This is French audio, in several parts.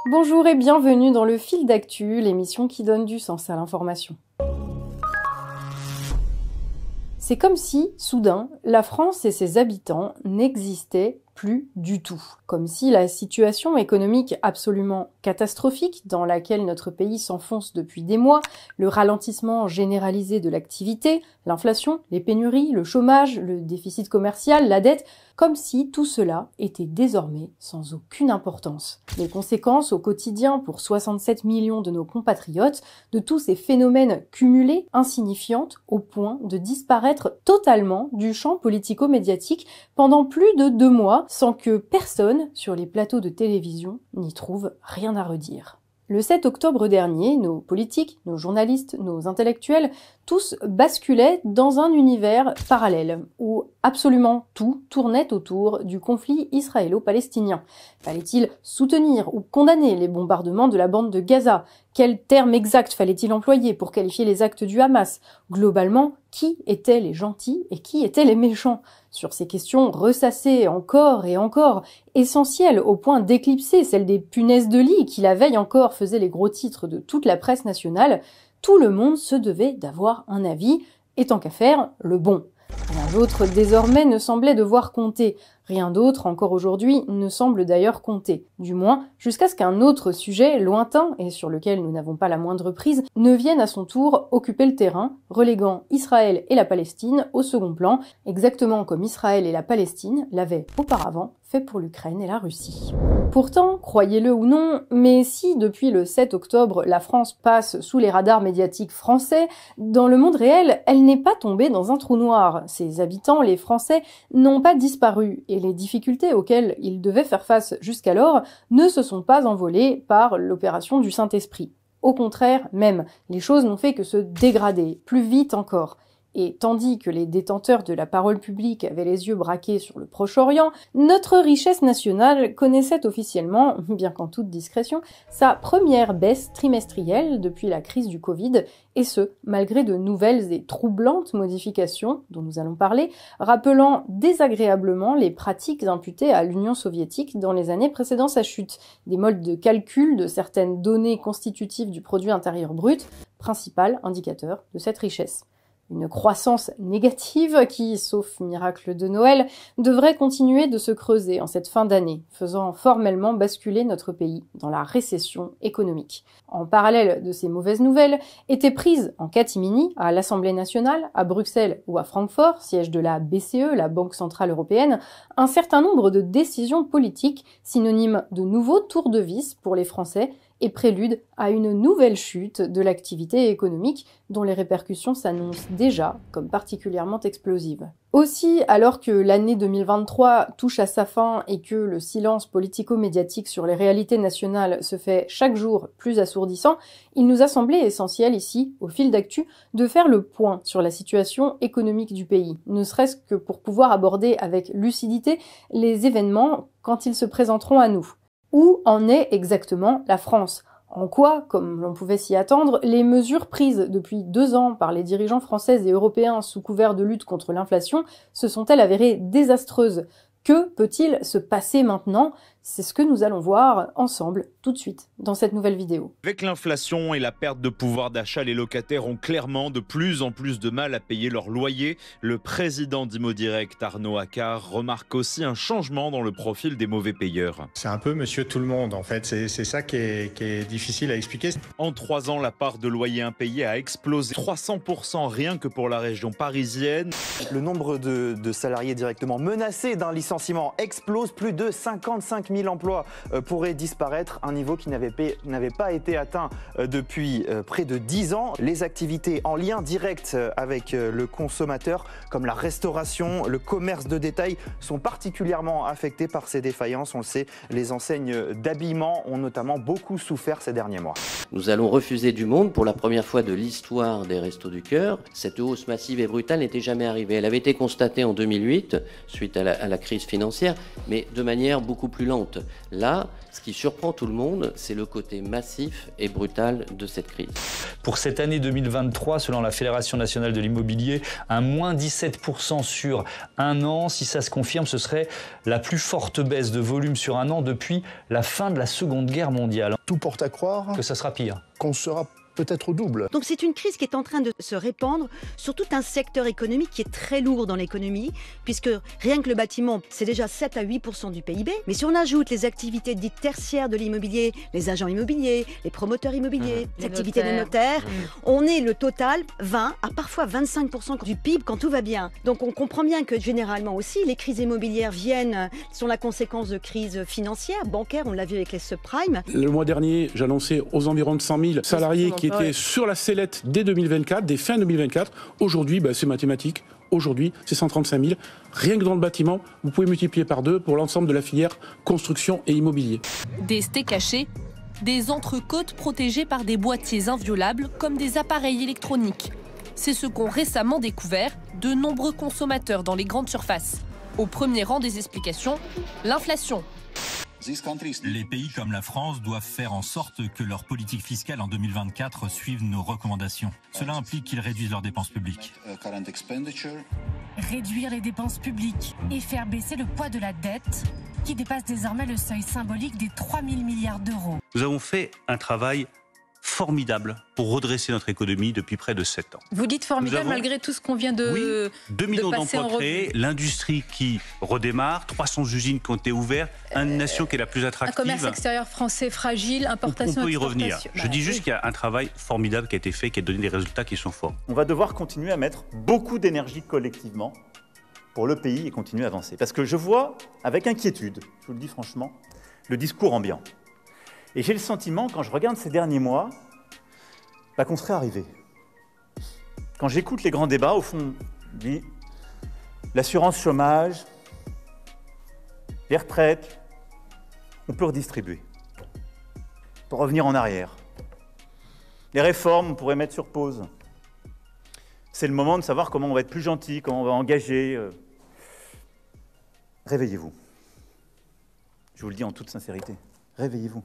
Bonjour et bienvenue dans le Fil d'actu, l'émission qui donne du sens à l'information. C'est comme si, soudain, la France et ses habitants n'existaient plus du tout. Comme si la situation économique absolument catastrophique dans laquelle notre pays s'enfonce depuis des mois, le ralentissement généralisé de l'activité, l'inflation, les pénuries, le chômage, le déficit commercial, la dette, comme si tout cela était désormais sans aucune importance. Les conséquences au quotidien pour 67 millions de nos compatriotes de tous ces phénomènes cumulés, insignifiantes, au point de disparaître totalement du champ politico-médiatique pendant plus de 2 mois, sans que personne sur les plateaux de télévision n'y trouve rien à redire. Le 7 octobre dernier, nos politiques, nos journalistes, nos intellectuels, tous basculaient dans un univers parallèle, où absolument tout tournait autour du conflit israélo-palestinien. Fallait-il soutenir ou condamner les bombardements de la bande de Gaza? Quel terme exact fallait-il employer pour qualifier les actes du Hamas? Globalement, qui étaient les gentils et qui étaient les méchants? Sur ces questions ressassées encore et encore, essentielles au point d'éclipser celles des punaises de lit qui la veille encore faisaient les gros titres de toute la presse nationale, tout le monde se devait d'avoir un avis, et tant qu'à faire, le bon. Rien d'autre désormais ne semblait devoir compter. Rien d'autre, encore aujourd'hui, ne semble d'ailleurs compter. Du moins, jusqu'à ce qu'un autre sujet, lointain, et sur lequel nous n'avons pas la moindre prise, ne vienne à son tour occuper le terrain, reléguant Israël et la Palestine au second plan, exactement comme Israël et la Palestine l'avaient auparavant fait pour l'Ukraine et la Russie. Pourtant, croyez-le ou non, mais si depuis le 7 octobre la France passe sous les radars médiatiques français, dans le monde réel, elle n'est pas tombée dans un trou noir. Ses habitants, les Français, n'ont pas disparu, et les difficultés auxquelles ils devaient faire face jusqu'alors ne se sont pas envolées par l'opération du Saint-Esprit. Au contraire, même, les choses n'ont fait que se dégrader, plus vite encore. Et tandis que les détenteurs de la parole publique avaient les yeux braqués sur le Proche-Orient, notre richesse nationale connaissait officiellement, bien qu'en toute discrétion, sa première baisse trimestrielle depuis la crise du Covid, et ce, malgré de nouvelles et troublantes modifications, dont nous allons parler, rappelant désagréablement les pratiques imputées à l'Union soviétique dans les années précédant sa chute, des modes de calcul de certaines données constitutives du produit intérieur brut, principal indicateur de cette richesse. Une croissance négative qui, sauf miracle de Noël, devrait continuer de se creuser en cette fin d'année, faisant formellement basculer notre pays dans la récession économique. En parallèle de ces mauvaises nouvelles, étaient prises en catimini à l'Assemblée nationale, à Bruxelles ou à Francfort, siège de la BCE, la Banque centrale européenne, un certain nombre de décisions politiques synonymes de nouveaux tours de vis pour les Français et prélude à une nouvelle chute de l'activité économique dont les répercussions s'annoncent déjà comme particulièrement explosives. Aussi, alors que l'année 2023 touche à sa fin et que le silence politico-médiatique sur les réalités nationales se fait chaque jour plus assourdissant, il nous a semblé essentiel ici, au fil d'actu, de faire le point sur la situation économique du pays, ne serait-ce que pour pouvoir aborder avec lucidité les événements quand ils se présenteront à nous. Où en est exactement la France? En quoi, comme l'on pouvait s'y attendre, les mesures prises depuis 2 ans par les dirigeants français et européens sous couvert de lutte contre l'inflation se sont-elles avérées désastreuses? Que peut-il se passer maintenant? C'est ce que nous allons voir ensemble tout de suite dans cette nouvelle vidéo. Avec l'inflation et la perte de pouvoir d'achat, les locataires ont clairement de plus en plus de mal à payer leur loyer. Le président d'Imo Direct, Arnaud Accard, remarque aussi un changement dans le profil des mauvais payeurs. C'est un peu monsieur tout le monde en fait, c'est ça qui est difficile à expliquer. En 3 ans, la part de loyers impayés a explosé 300% rien que pour la région parisienne. Le nombre de salariés directement menacés d'un licenciement explose, plus de 55 000 emplois pourraient disparaître, un niveau qui n'avait pas été atteint depuis près de 10 ans. Les activités en lien direct avec le consommateur, comme la restauration, le commerce de détail, sont particulièrement affectés par ces défaillances. On le sait, les enseignes d'habillement ont notamment beaucoup souffert ces derniers mois. Nous allons refuser du monde pour la première fois de l'histoire des Restos du Cœur. Cette hausse massive et brutale n'était jamais arrivée. Elle avait été constatée en 2008, suite à la crise financière, mais de manière beaucoup plus lente. surprenante. Là, ce qui surprend tout le monde, c'est le côté massif et brutal de cette crise. Pour cette année 2023, selon la Fédération nationale de l'immobilier, un moins 17% sur un an. Si ça se confirme, ce serait la plus forte baisse de volume sur un an depuis la fin de la Seconde Guerre mondiale. Tout porte à croire Que ça sera pire. qu'on sera peut-être au double. Donc c'est une crise qui est en train de se répandre sur tout un secteur économique qui est très lourd dans l'économie, puisque rien que le bâtiment, c'est déjà 7 à 8% du PIB. Mais si on ajoute les activités dites tertiaires de l'immobilier, les agents immobiliers, les promoteurs immobiliers, les activités des notaires, on est le total 20 à parfois 25% du PIB quand tout va bien. Donc on comprend bien que généralement aussi, les crises immobilières sont la conséquence de crises financières, bancaires, on l'a vu avec les subprimes. Le mois dernier, j'annonçais aux environs de 100 000 salariés qui étaient sur la sellette dès 2024, dès fin 2024. Aujourd'hui, c'est mathématique. Aujourd'hui, c'est 135 000. Rien que dans le bâtiment, vous pouvez multiplier par 2 pour l'ensemble de la filière construction et immobilier. Des stés cachés, des entrecôtes protégées par des boîtiers inviolables comme des appareils électroniques. C'est ce qu'ont récemment découvert de nombreux consommateurs dans les grandes surfaces. Au premier rang des explications, l'inflation. Les pays comme la France doivent faire en sorte que leur politique fiscale en 2024 suive nos recommandations. Cela implique qu'ils réduisent leurs dépenses publiques. Réduire les dépenses publiques et faire baisser le poids de la dette, qui dépasse désormais le seuil symbolique des 3 000 milliards d'euros. Nous avons fait un travail formidable pour redresser notre économie depuis près de 7 ans. Vous dites formidable malgré tout ce qu'on vient de 2 millions d'emplois créés, l'industrie qui redémarre, 300 usines qui ont été ouvertes, une nation qui est la plus attractive. Un commerce extérieur français fragile, importation, on peut y revenir. exportation. Je dis juste qu'il y a un travail formidable qui a été fait, qui a donné des résultats qui sont forts. On va devoir continuer à mettre beaucoup d'énergie collectivement pour le pays et continuer à avancer. Parce que je vois, avec inquiétude, je vous le dis franchement, le discours ambiant. Et j'ai le sentiment, quand je regarde ces derniers mois, qu'on serait arrivé. Quand j'écoute les grands débats, au fond, l'assurance chômage, les retraites, on peut redistribuer. On peut revenir en arrière. Les réformes, on pourrait mettre sur pause. C'est le moment de savoir comment on va être plus gentil, comment on va engager. Réveillez-vous. Je vous le dis en toute sincérité. Réveillez-vous.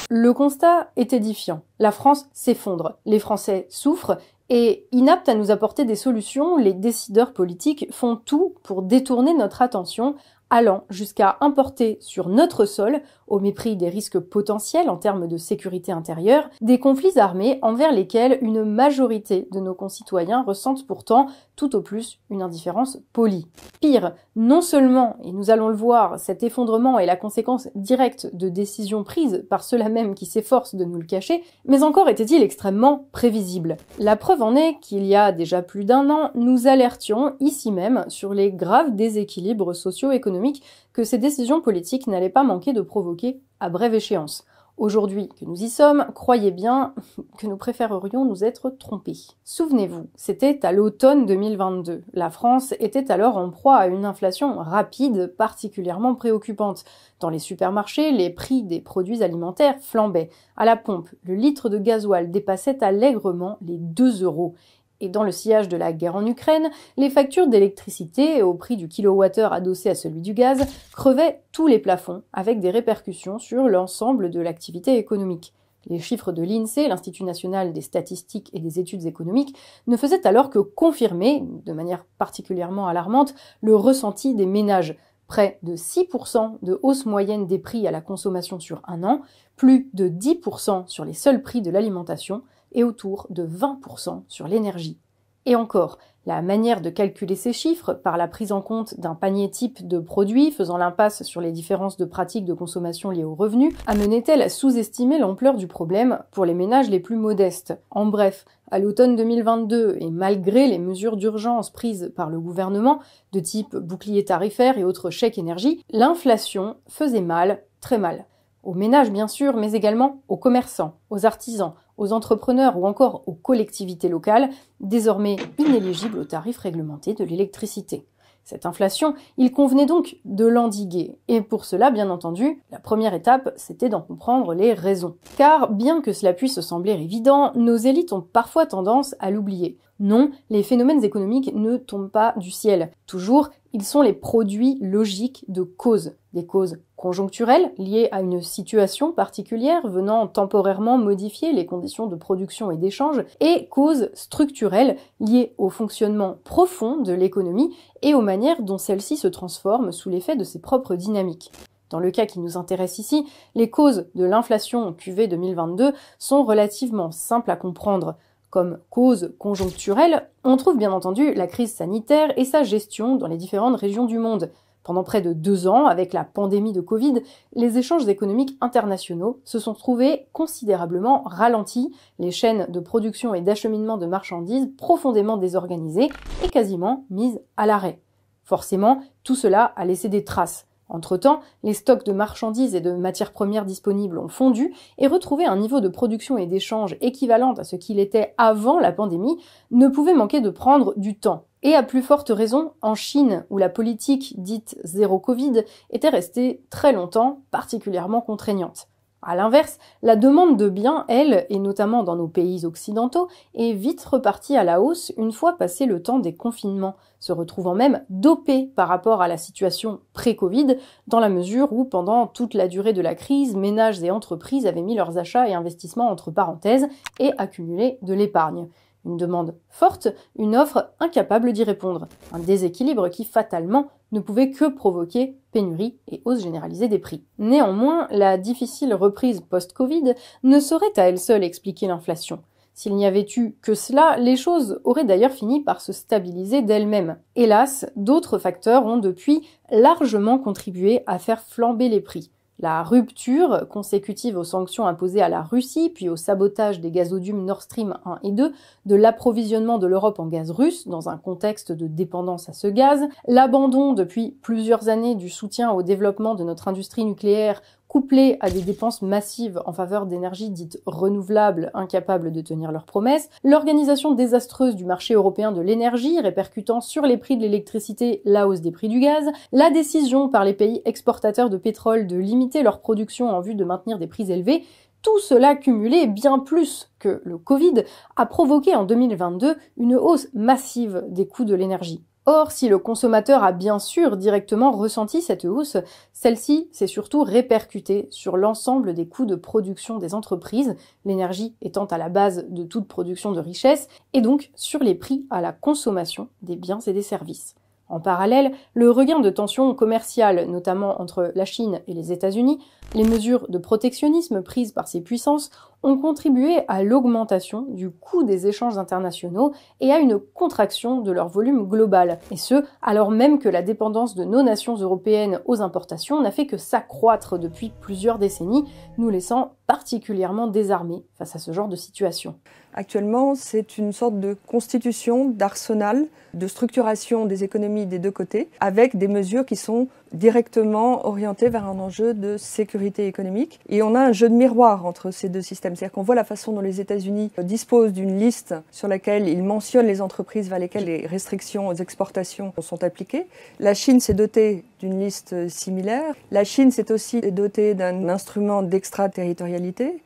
Le constat est édifiant. La France s'effondre, les Français souffrent, et inaptes à nous apporter des solutions, les décideurs politiques font tout pour détourner notre attention, allant jusqu'à importer sur notre sol, au mépris des risques potentiels en termes de sécurité intérieure, des conflits armés envers lesquels une majorité de nos concitoyens ressentent pourtant tout au plus une indifférence polie. Pire, non seulement, et nous allons le voir, cet effondrement est la conséquence directe de décisions prises par ceux-là même qui s'efforcent de nous le cacher, mais encore était-il extrêmement prévisible. La preuve en est qu'il y a déjà plus d'1 an, nous alertions ici même sur les graves déséquilibres socio-économiques que ces décisions politiques n'allaient pas manquer de provoquer à brève échéance. Aujourd'hui que nous y sommes, croyez bien que nous préférerions nous être trompés. Souvenez-vous, c'était à l'automne 2022. La France était alors en proie à une inflation rapide, particulièrement préoccupante. Dans les supermarchés, les prix des produits alimentaires flambaient. À la pompe, le litre de gasoil dépassait allègrement les 2 €. Et dans le sillage de la guerre en Ukraine, les factures d'électricité, au prix du kilowattheure adossé à celui du gaz, crevaient tous les plafonds, avec des répercussions sur l'ensemble de l'activité économique. Les chiffres de l'INSEE, l'Institut national des statistiques et des études économiques, ne faisaient alors que confirmer, de manière particulièrement alarmante, le ressenti des ménages. Près de 6% de hausse moyenne des prix à la consommation sur 1 an, plus de 10% sur les seuls prix de l'alimentation, et autour de 20% sur l'énergie. Et encore, la manière de calculer ces chiffres, par la prise en compte d'un panier type de produits faisant l'impasse sur les différences de pratiques de consommation liées aux revenus, amenait-elle à sous-estimer l'ampleur du problème pour les ménages les plus modestes. En bref, à l'automne 2022, et malgré les mesures d'urgence prises par le gouvernement, de type bouclier tarifaire et autres chèques énergie, l'inflation faisait mal, très mal. Aux ménages bien sûr, mais également aux commerçants, aux artisans, aux entrepreneurs ou encore aux collectivités locales, désormais inéligibles aux tarifs réglementés de l'électricité. Cette inflation, il convenait donc de l'endiguer. Et pour cela, bien entendu, la première étape, c'était d'en comprendre les raisons. Car, bien que cela puisse sembler évident, nos élites ont parfois tendance à l'oublier. Non, les phénomènes économiques ne tombent pas du ciel. Toujours Ils sont les produits logiques de causes, des causes conjoncturelles liées à une situation particulière venant temporairement modifier les conditions de production et d'échange, et causes structurelles liées au fonctionnement profond de l'économie et aux manières dont celle-ci se transforme sous l'effet de ses propres dynamiques. Dans le cas qui nous intéresse ici, les causes de l'inflation QV 2022 sont relativement simples à comprendre. Comme cause conjoncturelle, on trouve bien entendu la crise sanitaire et sa gestion dans les différentes régions du monde. Pendant près de 2 ans, avec la pandémie de Covid, les échanges économiques internationaux se sont trouvés considérablement ralentis, les chaînes de production et d'acheminement de marchandises profondément désorganisées et quasiment mises à l'arrêt. Forcément, tout cela a laissé des traces. Entre-temps, les stocks de marchandises et de matières premières disponibles ont fondu et retrouver un niveau de production et d'échange équivalent à ce qu'il était avant la pandémie ne pouvait manquer de prendre du temps. Et à plus forte raison, en Chine, où la politique dite zéro Covid était restée très longtemps particulièrement contraignante. À l'inverse, la demande de biens, elle, et notamment dans nos pays occidentaux, est vite repartie à la hausse une fois passé le temps des confinements, se retrouvant même dopée par rapport à la situation pré-Covid, dans la mesure où, pendant toute la durée de la crise, ménages et entreprises avaient mis leurs achats et investissements entre parenthèses et accumulé de l'épargne. Une demande forte, une offre incapable d'y répondre. Un déséquilibre qui, fatalement, ne pouvait que provoquer pénurie et hausse généralisée des prix. Néanmoins, la difficile reprise post-Covid ne saurait à elle seule expliquer l'inflation. S'il n'y avait eu que cela, les choses auraient d'ailleurs fini par se stabiliser d'elles-mêmes. Hélas, d'autres facteurs ont depuis largement contribué à faire flamber les prix. La rupture, consécutive aux sanctions imposées à la Russie, puis au sabotage des gazoducs Nord Stream 1 et 2, de l'approvisionnement de l'Europe en gaz russe, dans un contexte de dépendance à ce gaz, l'abandon depuis plusieurs années du soutien au développement de notre industrie nucléaire, couplé à des dépenses massives en faveur d'énergies dites renouvelables incapables de tenir leurs promesses, l'organisation désastreuse du marché européen de l'énergie répercutant sur les prix de l'électricité la hausse des prix du gaz, la décision par les pays exportateurs de pétrole de limiter leur production en vue de maintenir des prix élevés, tout cela cumulé bien plus que le Covid a provoqué en 2022 une hausse massive des coûts de l'énergie. Or, si le consommateur a bien sûr directement ressenti cette hausse, celle-ci s'est surtout répercutée sur l'ensemble des coûts de production des entreprises, l'énergie étant à la base de toute production de richesse, et donc sur les prix à la consommation des biens et des services. En parallèle, le regain de tensions commerciales, notamment entre la Chine et les États-Unis, les mesures de protectionnisme prises par ces puissances ont contribué à l'augmentation du coût des échanges internationaux et à une contraction de leur volume global, et ce, alors même que la dépendance de nos nations européennes aux importations n'a fait que s'accroître depuis plusieurs décennies, nous laissant particulièrement désarmés face à ce genre de situation. Actuellement, c'est une sorte de constitution, d'arsenal, de structuration des économies des deux côtés, avec des mesures qui sont directement orientées vers un enjeu de sécurité économique. Et on a un jeu de miroir entre ces deux systèmes. C'est-à-dire qu'on voit la façon dont les États-Unis disposent d'une liste sur laquelle ils mentionnent les entreprises vers lesquelles les restrictions aux exportations sont appliquées. La Chine s'est dotée d'une liste similaire. La Chine s'est aussi dotée d'un instrument d'extraterritorialité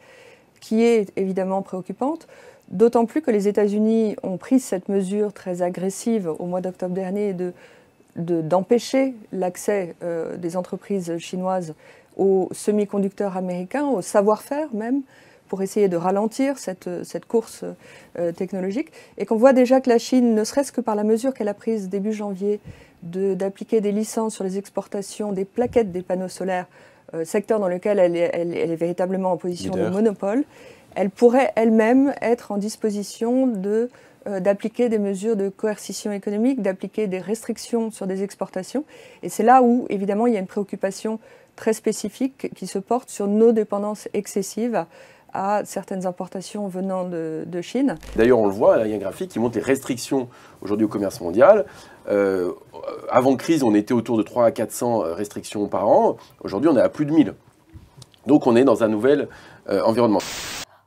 qui est évidemment préoccupante. D'autant plus que les États-Unis ont pris cette mesure très agressive au mois d'octobre dernier d'empêcher l'accès des entreprises chinoises aux semi-conducteurs américains, au savoir-faire même, pour essayer de ralentir cette course technologique. Et qu'on voit déjà que la Chine, ne serait-ce que par la mesure qu'elle a prise début janvier d'appliquer des licences sur les exportations des plaquettes des panneaux solaires, secteur dans lequel elle est véritablement en position de monopole, elle pourrait elle-même être en disposition d'appliquer des mesures de coercition économique, d'appliquer des restrictions sur des exportations. Et c'est là où, évidemment, il y a une préoccupation très spécifique qui se porte sur nos dépendances excessives à certaines importations venant de Chine. D'ailleurs, on le voit, il y a un graphique qui montre les restrictions aujourd'hui au commerce mondial. Avant crise, on était autour de 300 à 400 restrictions par an. Aujourd'hui, on est à plus de 1000. Donc, on est dans un nouvel environnement.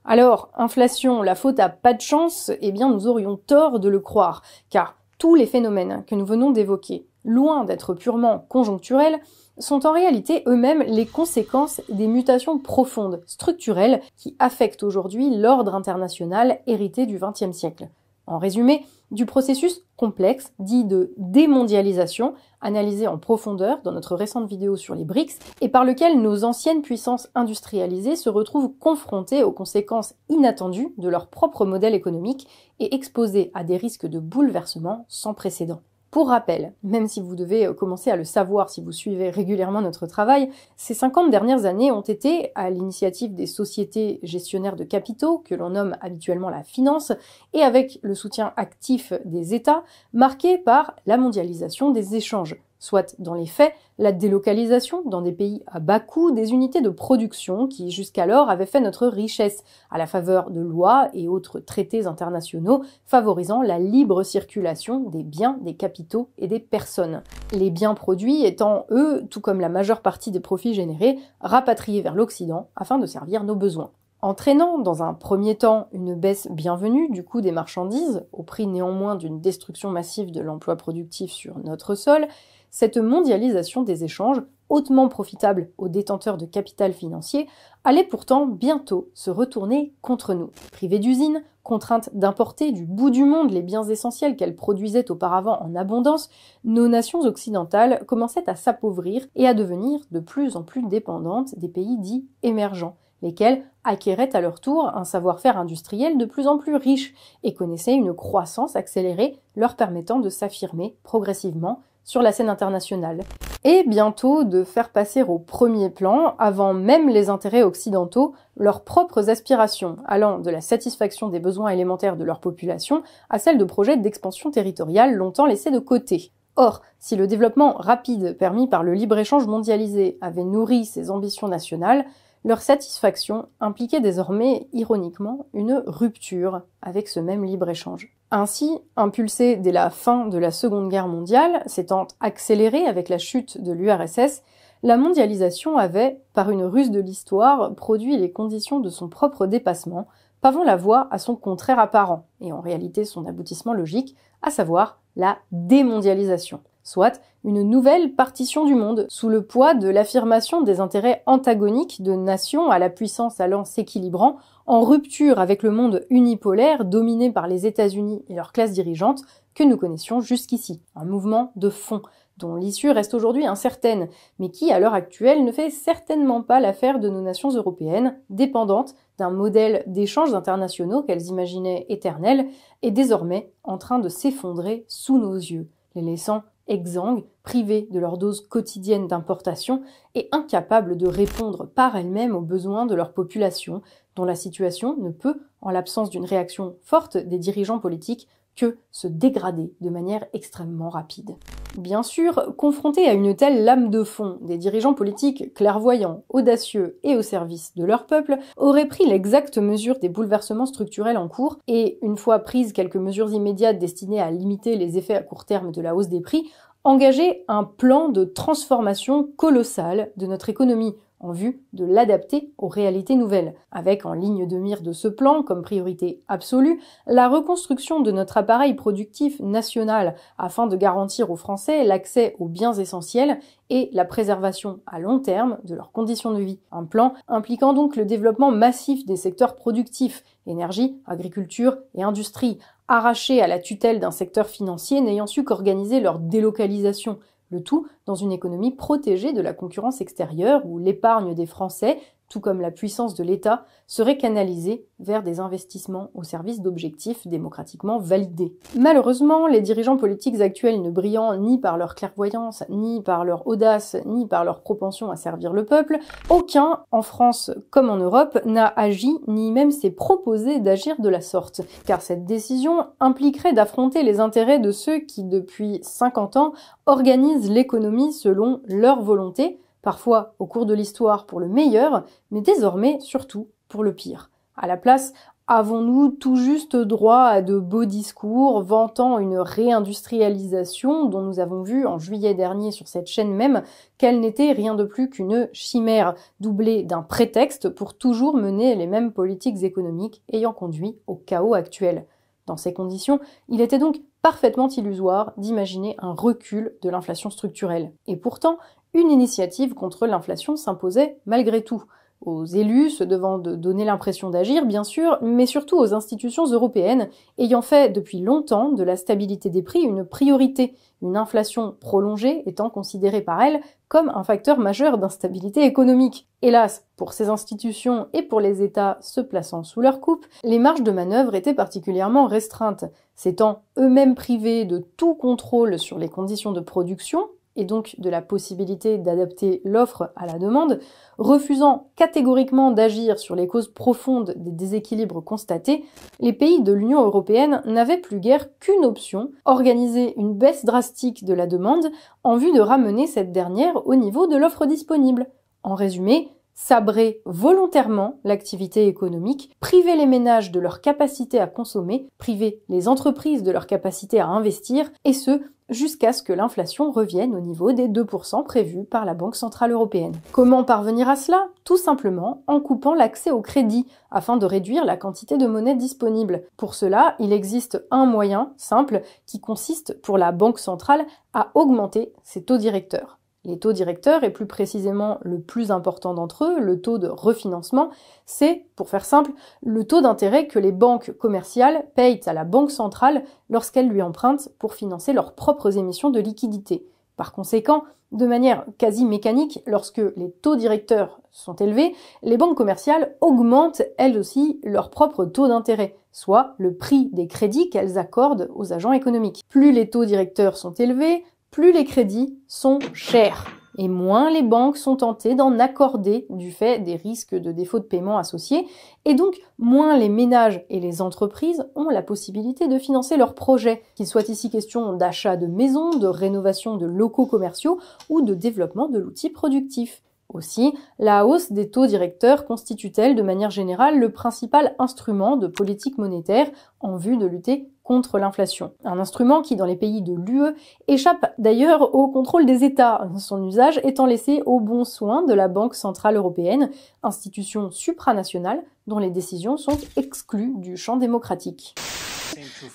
Alors, inflation, la faute à pas de chance, eh bien nous aurions tort de le croire, car tous les phénomènes que nous venons d'évoquer, loin d'être purement conjoncturels, sont en réalité eux-mêmes les conséquences des mutations profondes, structurelles, qui affectent aujourd'hui l'ordre international hérité du XXe siècle. En résumé, du processus complexe, dit de démondialisation, analysé en profondeur dans notre récente vidéo sur les BRICS, et par lequel nos anciennes puissances industrialisées se retrouvent confrontées aux conséquences inattendues de leur propre modèle économique et exposées à des risques de bouleversement sans précédent. Pour rappel, même si vous devez commencer à le savoir si vous suivez régulièrement notre travail, ces 50 dernières années ont été, à l'initiative des sociétés gestionnaires de capitaux, que l'on nomme habituellement la finance, et avec le soutien actif des États, marquées par la mondialisation des échanges, soit dans les faits, la délocalisation dans des pays à bas coût des unités de production qui jusqu'alors avaient fait notre richesse, à la faveur de lois et autres traités internationaux favorisant la libre circulation des biens, des capitaux et des personnes. Les biens produits étant, eux, tout comme la majeure partie des profits générés, rapatriés vers l'Occident afin de servir nos besoins. Entraînant dans un premier temps une baisse bienvenue du coût des marchandises, au prix néanmoins d'une destruction massive de l'emploi productif sur notre sol, cette mondialisation des échanges, hautement profitable aux détenteurs de capital financier, allait pourtant bientôt se retourner contre nous. Privées d'usines, contraintes d'importer du bout du monde les biens essentiels qu'elles produisaient auparavant en abondance, nos nations occidentales commençaient à s'appauvrir et à devenir de plus en plus dépendantes des pays dits émergents, lesquels acquéraient à leur tour un savoir-faire industriel de plus en plus riche et connaissaient une croissance accélérée leur permettant de s'affirmer progressivement sur la scène internationale, et bientôt de faire passer au premier plan, avant même les intérêts occidentaux, leurs propres aspirations, allant de la satisfaction des besoins élémentaires de leur population à celle de projets d'expansion territoriale longtemps laissés de côté. Or, si le développement rapide permis par le libre-échange mondialisé avait nourri ces ambitions nationales, leur satisfaction impliquait désormais, ironiquement, une rupture avec ce même libre-échange. Ainsi, impulsée dès la fin de la Seconde Guerre mondiale, s'étant accélérée avec la chute de l'URSS, la mondialisation avait, par une ruse de l'histoire, produit les conditions de son propre dépassement, pavant la voie à son contraire apparent, et en réalité son aboutissement logique, à savoir la démondialisation, soit une nouvelle partition du monde, sous le poids de l'affirmation des intérêts antagoniques de nations à la puissance allant s'équilibrant, en rupture avec le monde unipolaire dominé par les États-Unis et leur classe dirigeante que nous connaissions jusqu'ici. Un mouvement de fond, dont l'issue reste aujourd'hui incertaine, mais qui, à l'heure actuelle, ne fait certainement pas l'affaire de nos nations européennes, dépendantes d'un modèle d'échanges internationaux qu'elles imaginaient éternel, et désormais en train de s'effondrer sous nos yeux, les laissant exsangues, privées de leur dose quotidienne d'importation et incapables de répondre par elles-mêmes aux besoins de leur population, dont la situation ne peut, en l'absence d'une réaction forte des dirigeants politiques, que se dégrader de manière extrêmement rapide. Bien sûr, confrontés à une telle lame de fond, des dirigeants politiques clairvoyants, audacieux et au service de leur peuple auraient pris l'exacte mesure des bouleversements structurels en cours et, une fois prises quelques mesures immédiates destinées à limiter les effets à court terme de la hausse des prix, engagé un plan de transformation colossale de notre économie en vue de l'adapter aux réalités nouvelles, avec en ligne de mire de ce plan, comme priorité absolue, la reconstruction de notre appareil productif national afin de garantir aux Français l'accès aux biens essentiels et la préservation à long terme de leurs conditions de vie. Un plan impliquant donc le développement massif des secteurs productifs, énergie, agriculture et industrie, arrachés à la tutelle d'un secteur financier n'ayant su qu'organiser leur délocalisation, le tout dans une économie protégée de la concurrence extérieure où l'épargne des Français, tout comme la puissance de l'État, serait canalisée vers des investissements au service d'objectifs démocratiquement validés. Malheureusement, les dirigeants politiques actuels ne brillant ni par leur clairvoyance, ni par leur audace, ni par leur propension à servir le peuple, aucun, en France comme en Europe, n'a agi ni même s'est proposé d'agir de la sorte, car cette décision impliquerait d'affronter les intérêts de ceux qui, depuis 50 ans, organisent l'économie selon leur volonté, parfois au cours de l'histoire pour le meilleur, mais désormais surtout pour le pire. À la place, avons-nous tout juste droit à de beaux discours vantant une réindustrialisation dont nous avons vu en juillet dernier sur cette chaîne même qu'elle n'était rien de plus qu'une chimère, doublée d'un prétexte pour toujours mener les mêmes politiques économiques ayant conduit au chaos actuel. Dans ces conditions, il était donc parfaitement illusoire d'imaginer un recul de l'inflation structurelle. Et pourtant, une initiative contre l'inflation s'imposait malgré tout. aux élus se devant de donner l'impression d'agir, bien sûr, mais surtout aux institutions européennes, ayant fait depuis longtemps de la stabilité des prix une priorité, une inflation prolongée étant considérée par elles comme un facteur majeur d'instabilité économique. Hélas, pour ces institutions et pour les États se plaçant sous leur coupe, les marges de manœuvre étaient particulièrement restreintes, s'étant eux-mêmes privés de tout contrôle sur les conditions de production, et donc de la possibilité d'adapter l'offre à la demande, refusant catégoriquement d'agir sur les causes profondes des déséquilibres constatés, les pays de l'Union européenne n'avaient plus guère qu'une option, organiser une baisse drastique de la demande en vue de ramener cette dernière au niveau de l'offre disponible. En résumé, sabrer volontairement l'activité économique, priver les ménages de leur capacité à consommer, priver les entreprises de leur capacité à investir, et ce, jusqu'à ce que l'inflation revienne au niveau des 2% prévus par la Banque Centrale Européenne. Comment parvenir à cela ? Tout simplement en coupant l'accès au crédit, afin de réduire la quantité de monnaie disponible. Pour cela, il existe un moyen simple qui consiste pour la Banque Centrale à augmenter ses taux directeurs. Les taux directeurs, et plus précisément le plus important d'entre eux, le taux de refinancement, c'est, pour faire simple, le taux d'intérêt que les banques commerciales payent à la Banque centrale lorsqu'elles lui empruntent pour financer leurs propres émissions de liquidités. Par conséquent, de manière quasi mécanique, lorsque les taux directeurs sont élevés, les banques commerciales augmentent elles aussi leur propre taux d'intérêt, soit le prix des crédits qu'elles accordent aux agents économiques. Plus les taux directeurs sont élevés, plus les crédits sont chers, et moins les banques sont tentées d'en accorder du fait des risques de défaut de paiement associés, et donc moins les ménages et les entreprises ont la possibilité de financer leurs projets, qu'il soit ici question d'achat de maisons, de rénovation de locaux commerciaux ou de développement de l'outil productif. Aussi, la hausse des taux directeurs constitue-t-elle de manière générale le principal instrument de politique monétaire en vue de lutter contre l'inflation. Un instrument qui, dans les pays de l'UE, échappe d'ailleurs au contrôle des États, son usage étant laissé au bon soin de la Banque Centrale Européenne, institution supranationale dont les décisions sont exclues du champ démocratique.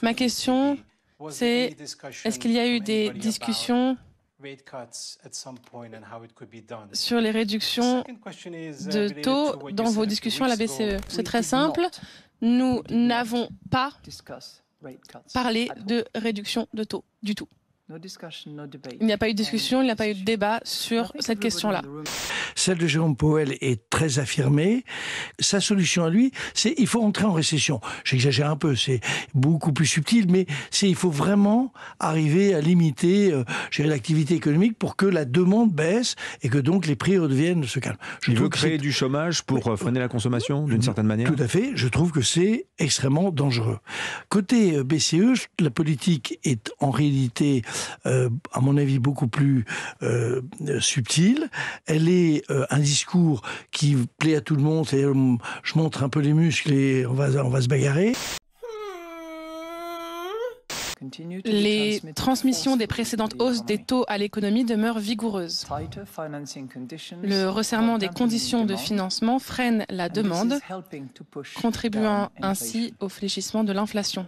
Ma question, c'est est-ce qu'il y a eu des discussions sur les réductions de taux dans vos discussions à la BCE? C'est très simple, nous n'avons pas parlé de réduction de taux du tout. Il n'y a pas eu de discussion, il n'y a pas eu de débat sur cette question-là. Celle de Jérôme Powell est très affirmée. Sa solution à lui, c'est il faut entrer en récession. J'exagère un peu, c'est beaucoup plus subtil, mais il faut vraiment arriver à limiter l'activité économique pour que la demande baisse et que donc les prix redeviennent se calment. Il veut créer du chômage pour freiner la consommation d'une certaine manière. Tout à fait, je trouve que c'est extrêmement dangereux. Côté BCE, la politique est en réalité à mon avis beaucoup plus subtile. Elle est un discours qui plaît à tout le monde, c'est je montre un peu les muscles et on va se bagarrer. Les transmissions des précédentes hausses des taux à l'économie demeurent vigoureuses. Le resserrement des conditions de financement freine la demande, contribuant ainsi au fléchissement de l'inflation.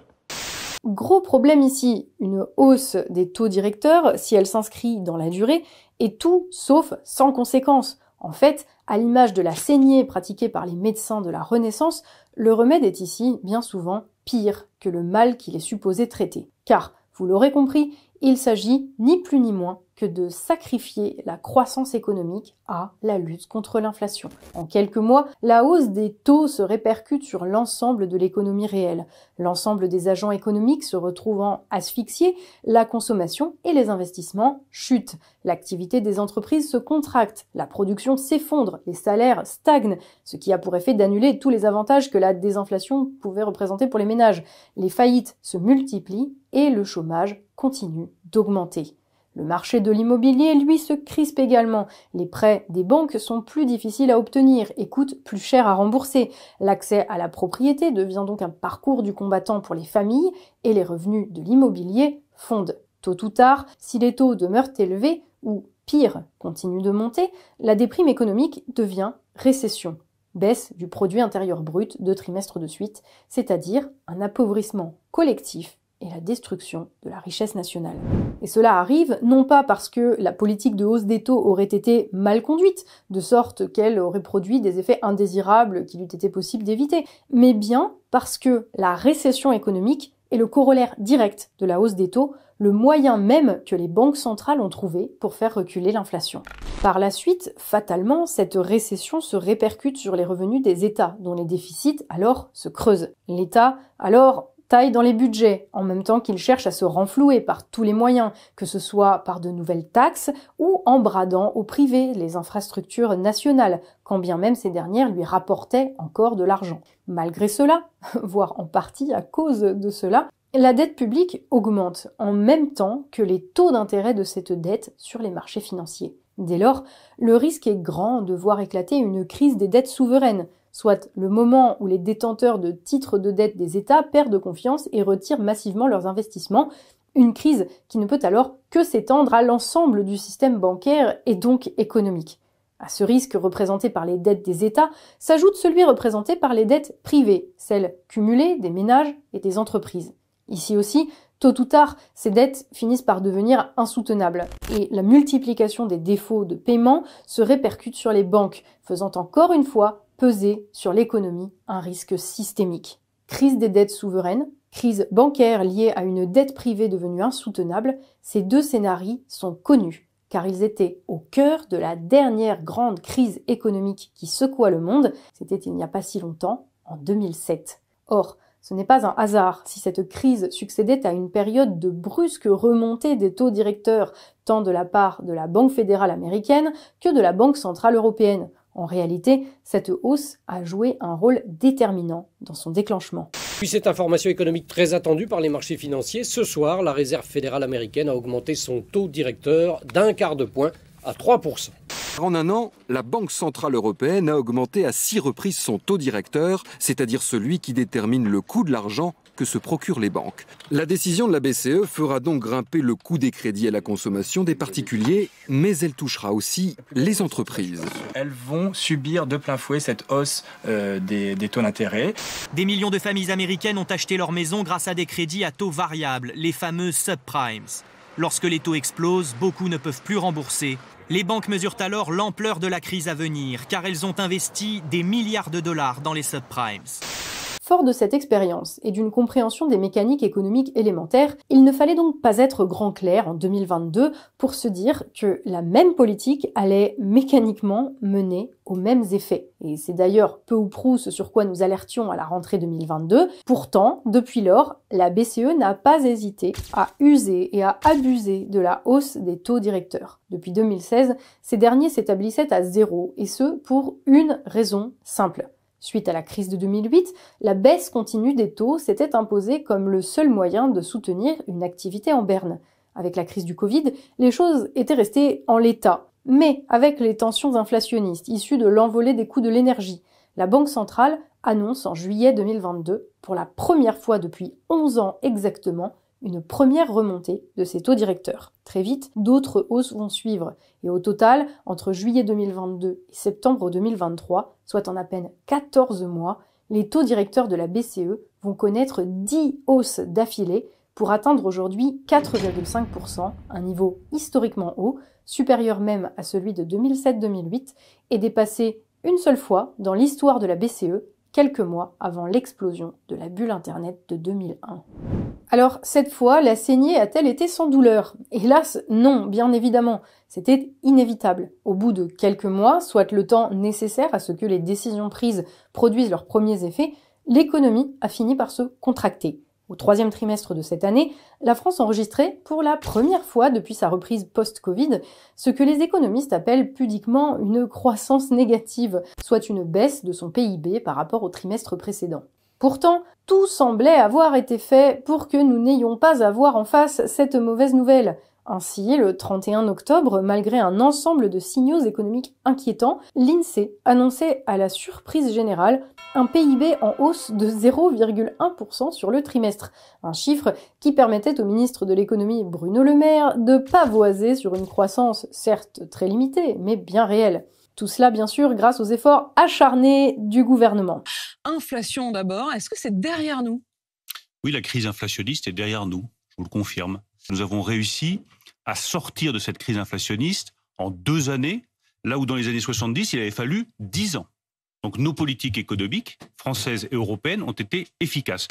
Gros problème ici, une hausse des taux directeurs, si elle s'inscrit dans la durée, est tout sauf sans conséquence. En fait, à l'image de la saignée pratiquée par les médecins de la Renaissance, le remède est ici, bien souvent, pire que le mal qu'il est supposé traiter. Car, vous l'aurez compris, il s'agit ni plus ni moins que de sacrifier la croissance économique à la lutte contre l'inflation. En quelques mois, la hausse des taux se répercute sur l'ensemble de l'économie réelle. L'ensemble des agents économiques se retrouvant asphyxiés, la consommation et les investissements chutent. L'activité des entreprises se contracte, la production s'effondre, les salaires stagnent, ce qui a pour effet d'annuler tous les avantages que la désinflation pouvait représenter pour les ménages. Les faillites se multiplient et le chômage continue d'augmenter. Le marché de l'immobilier, lui, se crispe également. Les prêts des banques sont plus difficiles à obtenir et coûtent plus cher à rembourser. L'accès à la propriété devient donc un parcours du combattant pour les familles et les revenus de l'immobilier fondent. Tôt ou tard, si les taux demeurent élevés ou, pire, continuent de monter, la déprime économique devient récession. Baisse du produit intérieur brut 2 trimestres de suite, c'est-à-dire un appauvrissement collectif et la destruction de la richesse nationale. Et cela arrive non pas parce que la politique de hausse des taux aurait été mal conduite, de sorte qu'elle aurait produit des effets indésirables qu'il eût été possible d'éviter, mais bien parce que la récession économique est le corollaire direct de la hausse des taux, le moyen même que les banques centrales ont trouvé pour faire reculer l'inflation. Par la suite, fatalement, cette récession se répercute sur les revenus des États, dont les déficits alors se creusent. L'État, alors, taille dans les budgets, en même temps qu'il cherche à se renflouer par tous les moyens, que ce soit par de nouvelles taxes ou en bradant au privé les infrastructures nationales, quand bien même ces dernières lui rapportaient encore de l'argent. Malgré cela, voire en partie à cause de cela, la dette publique augmente en même temps que les taux d'intérêt de cette dette sur les marchés financiers. Dès lors, le risque est grand de voir éclater une crise des dettes souveraines, soit le moment où les détenteurs de titres de dette des États perdent confiance et retirent massivement leurs investissements, une crise qui ne peut alors que s'étendre à l'ensemble du système bancaire et donc économique. À ce risque représenté par les dettes des États s'ajoute celui représenté par les dettes privées, celles cumulées des ménages et des entreprises. Ici aussi, tôt ou tard, ces dettes finissent par devenir insoutenables et la multiplication des défauts de paiement se répercute sur les banques, faisant encore une fois peser sur l'économie un risque systémique. Crise des dettes souveraines, crise bancaire liée à une dette privée devenue insoutenable, ces deux scénarios sont connus, car ils étaient au cœur de la dernière grande crise économique qui secoua le monde, c'était il n'y a pas si longtemps, en 2007. Or, ce n'est pas un hasard si cette crise succédait à une période de brusque remontée des taux directeurs, tant de la part de la Banque fédérale américaine que de la Banque centrale européenne. En réalité, cette hausse a joué un rôle déterminant dans son déclenchement. Puis cette information économique très attendue par les marchés financiers, ce soir, la Réserve fédérale américaine a augmenté son taux directeur d'0,25 de point à 3%. En un an, la Banque centrale européenne a augmenté à 6 reprises son taux directeur, c'est-à-dire celui qui détermine le coût de l'argent que se procurent les banques. La décision de la BCE fera donc grimper le coût des crédits à la consommation des particuliers, mais elle touchera aussi les entreprises. Elles vont subir de plein fouet cette hausse des taux d'intérêt. Des millions de familles américaines ont acheté leur maison grâce à des crédits à taux variables, les fameux subprimes. Lorsque les taux explosent, beaucoup ne peuvent plus rembourser. Les banques mesurent alors l'ampleur de la crise à venir, car elles ont investi des milliards de dollars dans les subprimes. Fort de cette expérience et d'une compréhension des mécaniques économiques élémentaires, il ne fallait donc pas être grand clair en 2022 pour se dire que la même politique allait mécaniquement mener aux mêmes effets. Et c'est d'ailleurs peu ou prou ce sur quoi nous alertions à la rentrée 2022. Pourtant, depuis lors, la BCE n'a pas hésité à user et à abuser de la hausse des taux directeurs. Depuis 2016, ces derniers s'établissaient à 0, et ce pour une raison simple. Suite à la crise de 2008, la baisse continue des taux s'était imposée comme le seul moyen de soutenir une activité en berne. Avec la crise du Covid, les choses étaient restées en l'état. Mais avec les tensions inflationnistes issues de l'envolée des coûts de l'énergie, la Banque centrale annonce en juillet 2022, pour la première fois depuis 11 ans exactement, une première remontée de ses taux directeurs. Très vite, d'autres hausses vont suivre, et au total, entre juillet 2022 et septembre 2023, soit en à peine 14 mois, les taux directeurs de la BCE vont connaître 10 hausses d'affilée pour atteindre aujourd'hui 4,5%, un niveau historiquement haut, supérieur même à celui de 2007-2008, et dépassé une seule fois dans l'histoire de la BCE, quelques mois avant l'explosion de la bulle Internet de 2001. Alors, cette fois, la saignée a-t-elle été sans douleur? Hélas, non, bien évidemment. C'était inévitable. Au bout de quelques mois, soit le temps nécessaire à ce que les décisions prises produisent leurs premiers effets, l'économie a fini par se contracter. Au troisième trimestre de cette année, la France enregistrait, pour la première fois depuis sa reprise post-Covid, ce que les économistes appellent pudiquement une croissance négative, soit une baisse de son PIB par rapport au trimestre précédent. Pourtant, tout semblait avoir été fait pour que nous n'ayons pas à voir en face cette mauvaise nouvelle. Ainsi, le 31 octobre, malgré un ensemble de signaux économiques inquiétants, l'INSEE annonçait à la surprise générale un PIB en hausse de 0,1% sur le trimestre. Un chiffre qui permettait au ministre de l'économie Bruno Le Maire de pavoiser sur une croissance certes très limitée, mais bien réelle. Tout cela, bien sûr, grâce aux efforts acharnés du gouvernement. Inflation d'abord, est-ce que c'est derrière nous ? Oui, la crise inflationniste est derrière nous, je vous le confirme. Nous avons réussi à sortir de cette crise inflationniste en 2 années, là où dans les années 70, il avait fallu 10 ans. Donc nos politiques économiques, françaises et européennes, ont été efficaces.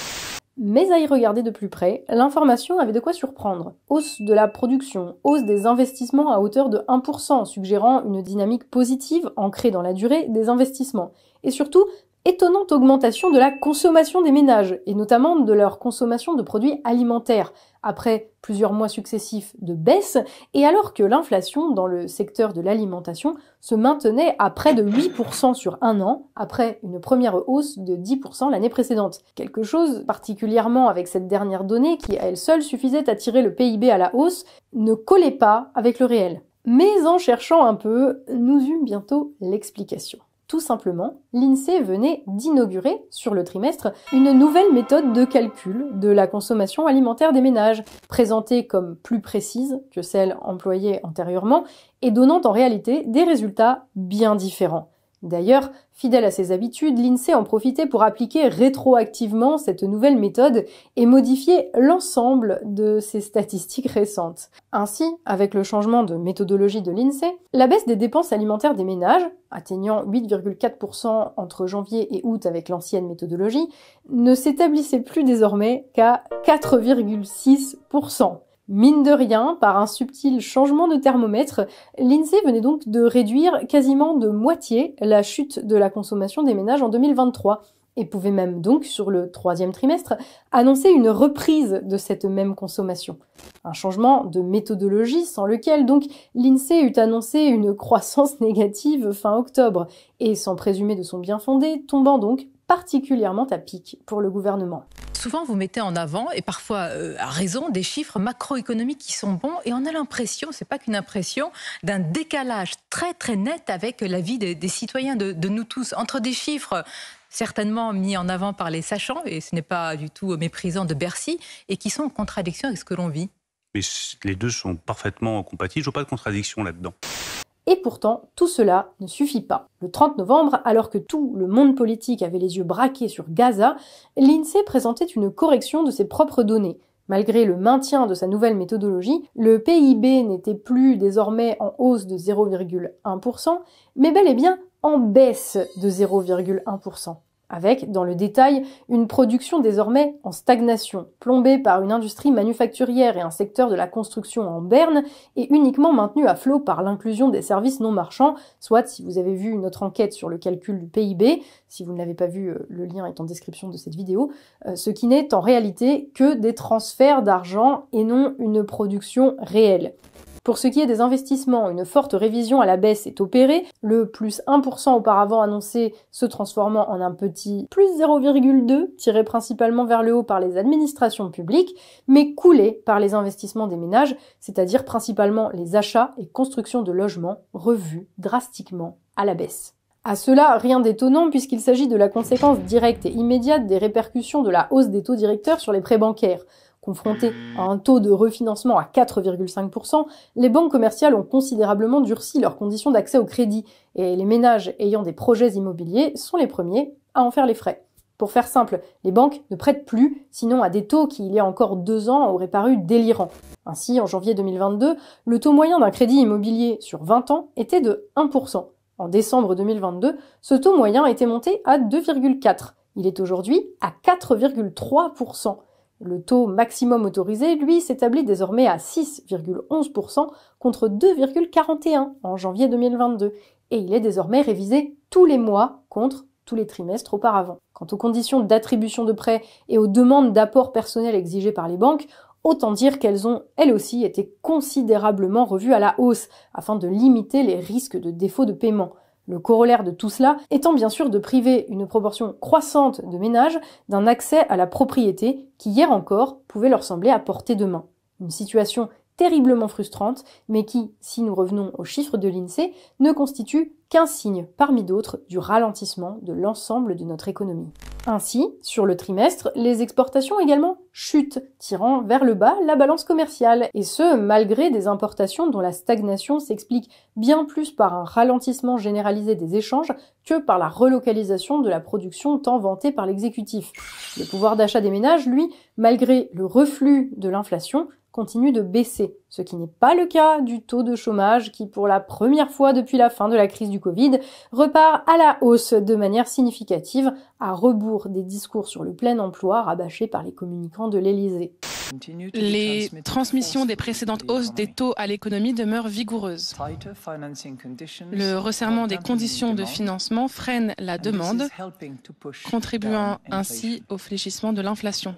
Mais à y regarder de plus près, l'information avait de quoi surprendre. Hausse de la production, hausse des investissements à hauteur de 1%, suggérant une dynamique positive ancrée dans la durée des investissements. Et surtout, étonnante augmentation de la consommation des ménages, et notamment de leur consommation de produits alimentaires, après plusieurs mois successifs de baisse, et alors que l'inflation dans le secteur de l'alimentation se maintenait à près de 8% sur 1 an, après une première hausse de 10% l'année précédente. Quelque chose, particulièrement avec cette dernière donnée, qui à elle seule suffisait à tirer le PIB à la hausse, ne collait pas avec le réel. Mais en cherchant un peu, nous eûmes bientôt l'explication. Tout simplement, l'INSEE venait d'inaugurer, sur le trimestre, une nouvelle méthode de calcul de la consommation alimentaire des ménages, présentée comme plus précise que celle employée antérieurement, et donnant en réalité des résultats bien différents. D'ailleurs, fidèle à ses habitudes, l'INSEE en profitait pour appliquer rétroactivement cette nouvelle méthode et modifier l'ensemble de ses statistiques récentes. Ainsi, avec le changement de méthodologie de l'INSEE, la baisse des dépenses alimentaires des ménages, atteignant 8,4% entre janvier et août avec l'ancienne méthodologie, ne s'établissait plus désormais qu'à 4,6%. Mine de rien, par un subtil changement de thermomètre, l'INSEE venait donc de réduire quasiment de moitié la chute de la consommation des ménages en 2023, et pouvait même donc, sur le 3e trimestre, annoncer une reprise de cette même consommation. Un changement de méthodologie sans lequel donc l'INSEE eut annoncé une croissance négative fin octobre, et sans présumer de son bien fondé, tombant donc particulièrement à pic pour le gouvernement. Souvent, vous mettez en avant, et parfois à raison, des chiffres macroéconomiques qui sont bons, et on a l'impression, c'est pas qu'une impression, d'un décalage très très net avec la vie des citoyens, de nous tous, entre des chiffres certainement mis en avant par les sachants, et ce n'est pas du tout méprisant de Bercy, et qui sont en contradiction avec ce que l'on vit. Mais les deux sont parfaitement compatibles, je vois pas de contradiction là-dedans. Et pourtant, tout cela ne suffit pas. Le 30 novembre, alors que tout le monde politique avait les yeux braqués sur Gaza, l'INSEE présentait une correction de ses propres données. Malgré le maintien de sa nouvelle méthodologie, le PIB n'était plus désormais en hausse de 0,1%, mais bel et bien en baisse de 0,1%. Avec, dans le détail, une production désormais en stagnation, plombée par une industrie manufacturière et un secteur de la construction en berne, et uniquement maintenue à flot par l'inclusion des services non marchands, soit, si vous avez vu notre enquête sur le calcul du PIB, si vous ne l'avez pas vu, le lien est en description de cette vidéo, ce qui n'est en réalité que des transferts d'argent et non une production réelle. Pour ce qui est des investissements, une forte révision à la baisse est opérée, le plus 1% auparavant annoncé se transformant en un petit plus 0,2, tiré principalement vers le haut par les administrations publiques, mais coulé par les investissements des ménages, c'est-à-dire principalement les achats et constructions de logements revus drastiquement à la baisse. À cela, rien d'étonnant puisqu'il s'agit de la conséquence directe et immédiate des répercussions de la hausse des taux directeurs sur les prêts bancaires. Confrontés à un taux de refinancement à 4,5%, les banques commerciales ont considérablement durci leurs conditions d'accès au crédit, et les ménages ayant des projets immobiliers sont les premiers à en faire les frais. Pour faire simple, les banques ne prêtent plus, sinon à des taux qui, il y a encore 2 ans, auraient paru délirants. Ainsi, en janvier 2022, le taux moyen d'un crédit immobilier sur 20 ans était de 1%. En décembre 2022, ce taux moyen était monté à 2,4%. Il est aujourd'hui à 4,3%. Le taux maximum autorisé, lui, s'établit désormais à 6,11% contre 2,41% en janvier 2022. Et il est désormais révisé tous les mois contre tous les trimestres auparavant. Quant aux conditions d'attribution de prêts et aux demandes d'apport personnel exigées par les banques, autant dire qu'elles ont, elles aussi, été considérablement revues à la hausse afin de limiter les risques de défaut de paiement. Le corollaire de tout cela étant bien sûr de priver une proportion croissante de ménages d'un accès à la propriété qui, hier encore, pouvait leur sembler à portée de main. Une situation terriblement frustrante, mais qui, si nous revenons aux chiffres de l'INSEE, ne constitue qu'un signe parmi d'autres du ralentissement de l'ensemble de notre économie. Ainsi, sur le trimestre, les exportations également chutent, tirant vers le bas la balance commerciale, et ce, malgré des importations dont la stagnation s'explique bien plus par un ralentissement généralisé des échanges que par la relocalisation de la production tant vantée par l'exécutif. Le pouvoir d'achat des ménages, lui, malgré le reflux de l'inflation, continue de baisser, ce qui n'est pas le cas du taux de chômage qui, pour la première fois depuis la fin de la crise du Covid, repart à la hausse de manière significative, à rebours des discours sur le plein emploi rabâchés par les communicants de l'Élysée. Les transmissions des précédentes hausses des taux à l'économie demeurent vigoureuses. Le resserrement des conditions de financement freine la demande, contribuant ainsi au fléchissement de l'inflation.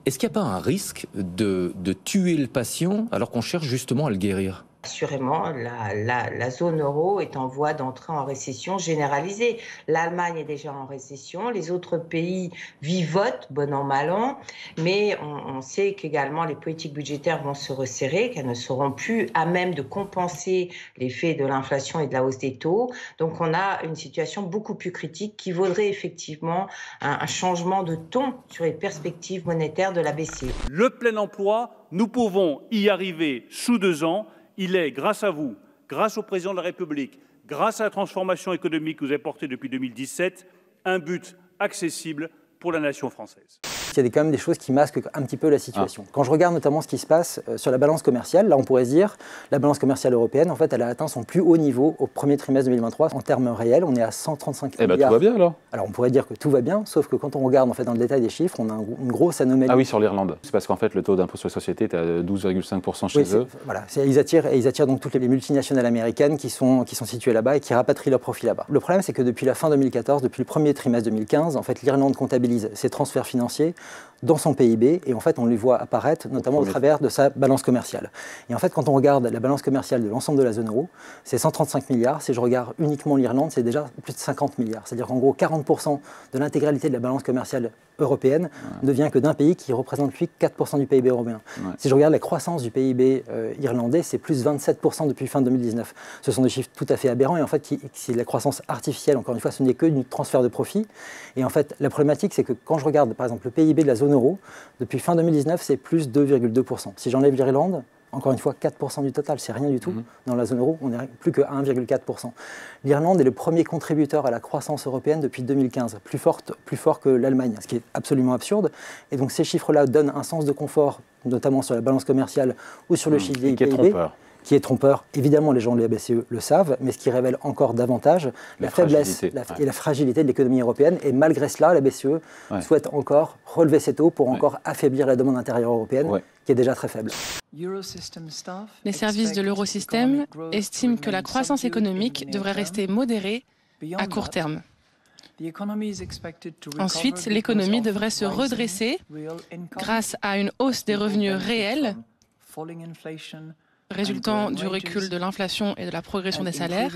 Est-ce qu'il n'y a pas un risque de tuer le patient alors qu'on cherche justement à le guérir ? Assurément, la zone euro est en voie d'entrer en récession généralisée. L'Allemagne est déjà en récession, les autres pays vivotent, bon an, mal an, mais on sait qu'également les politiques budgétaires vont se resserrer, qu'elles ne seront plus à même de compenser l'effet de l'inflation et de la hausse des taux. Donc on a une situation beaucoup plus critique qui vaudrait effectivement un changement de ton sur les perspectives monétaires de la BCE. Le plein emploi, nous pouvons y arriver sous 2 ans. Il est, grâce à vous, grâce au président de la République, grâce à la transformation économique que vous avez portée depuis 2017, un but accessible pour la nation française. Il y a quand même des choses qui masquent un petit peu la situation. Quand je regarde notamment ce qui se passe sur la balance commerciale, là on pourrait se dire la balance commerciale européenne, en fait, elle a atteint son plus haut niveau au premier trimestre 2023. En termes réels, on est à 135 milliards. Tout va bien alors. Alors on pourrait dire que tout va bien, sauf que quand on regarde en fait dans le détail des chiffres, on a une grosse anomalie. Ah oui, sur l'Irlande. C'est parce qu'en fait le taux d'impôt sur les sociétés est à 12,5% chez eux. Voilà, ils attirent donc toutes les multinationales américaines qui sont situées là-bas et qui rapatrient leurs profits là-bas. Le problème, c'est que depuis la fin 2014, depuis le premier trimestre 2015, en fait, l'Irlande comptabilise ses transferts financiers dans son PIB, et en fait on les voit apparaître notamment au travers de sa balance commerciale. Et en fait quand on regarde la balance commerciale de l'ensemble de la zone euro, c'est 135 milliards, si je regarde uniquement l'Irlande, c'est déjà plus de 50 milliards. C'est-à-dire qu'en gros 40% de l'intégralité de la balance commerciale européenne ne vient que d'un pays qui représente lui 4% du PIB européen. Si je regarde la croissance du PIB irlandais, c'est plus 27% depuis fin 2019. Ce sont des chiffres tout à fait aberrants, et en fait c'est la croissance artificielle, encore une fois, ce n'est que du transfert de profit. Et en fait la problématique, c'est que quand je regarde par exemple le PIB de la zone euro, depuis fin 2019, c'est plus 2,2%. Si j'enlève l'Irlande, encore une fois, 4% du total, c'est rien du tout. Dans la zone euro, on n'est plus que 1,4%. L'Irlande est le premier contributeur à la croissance européenne depuis 2015, plus fort que l'Allemagne, ce qui est absolument absurde. Et donc ces chiffres-là donnent un sens de confort, notamment sur la balance commerciale ou sur le chiffre du PIB. Qui est trompeur. Évidemment, les gens de la BCE le savent, mais ce qui révèle encore davantage la faiblesse et la fragilité de l'économie européenne. Et malgré cela, la BCE souhaite encore relever ses taux pour encore affaiblir la demande intérieure européenne, qui est déjà très faible. Les services de l'Eurosystème estiment que la croissance économique devrait rester modérée à court terme. Ensuite, l'économie devrait se redresser grâce à une hausse des revenus réels résultant du recul de l'inflation et de la progression des salaires.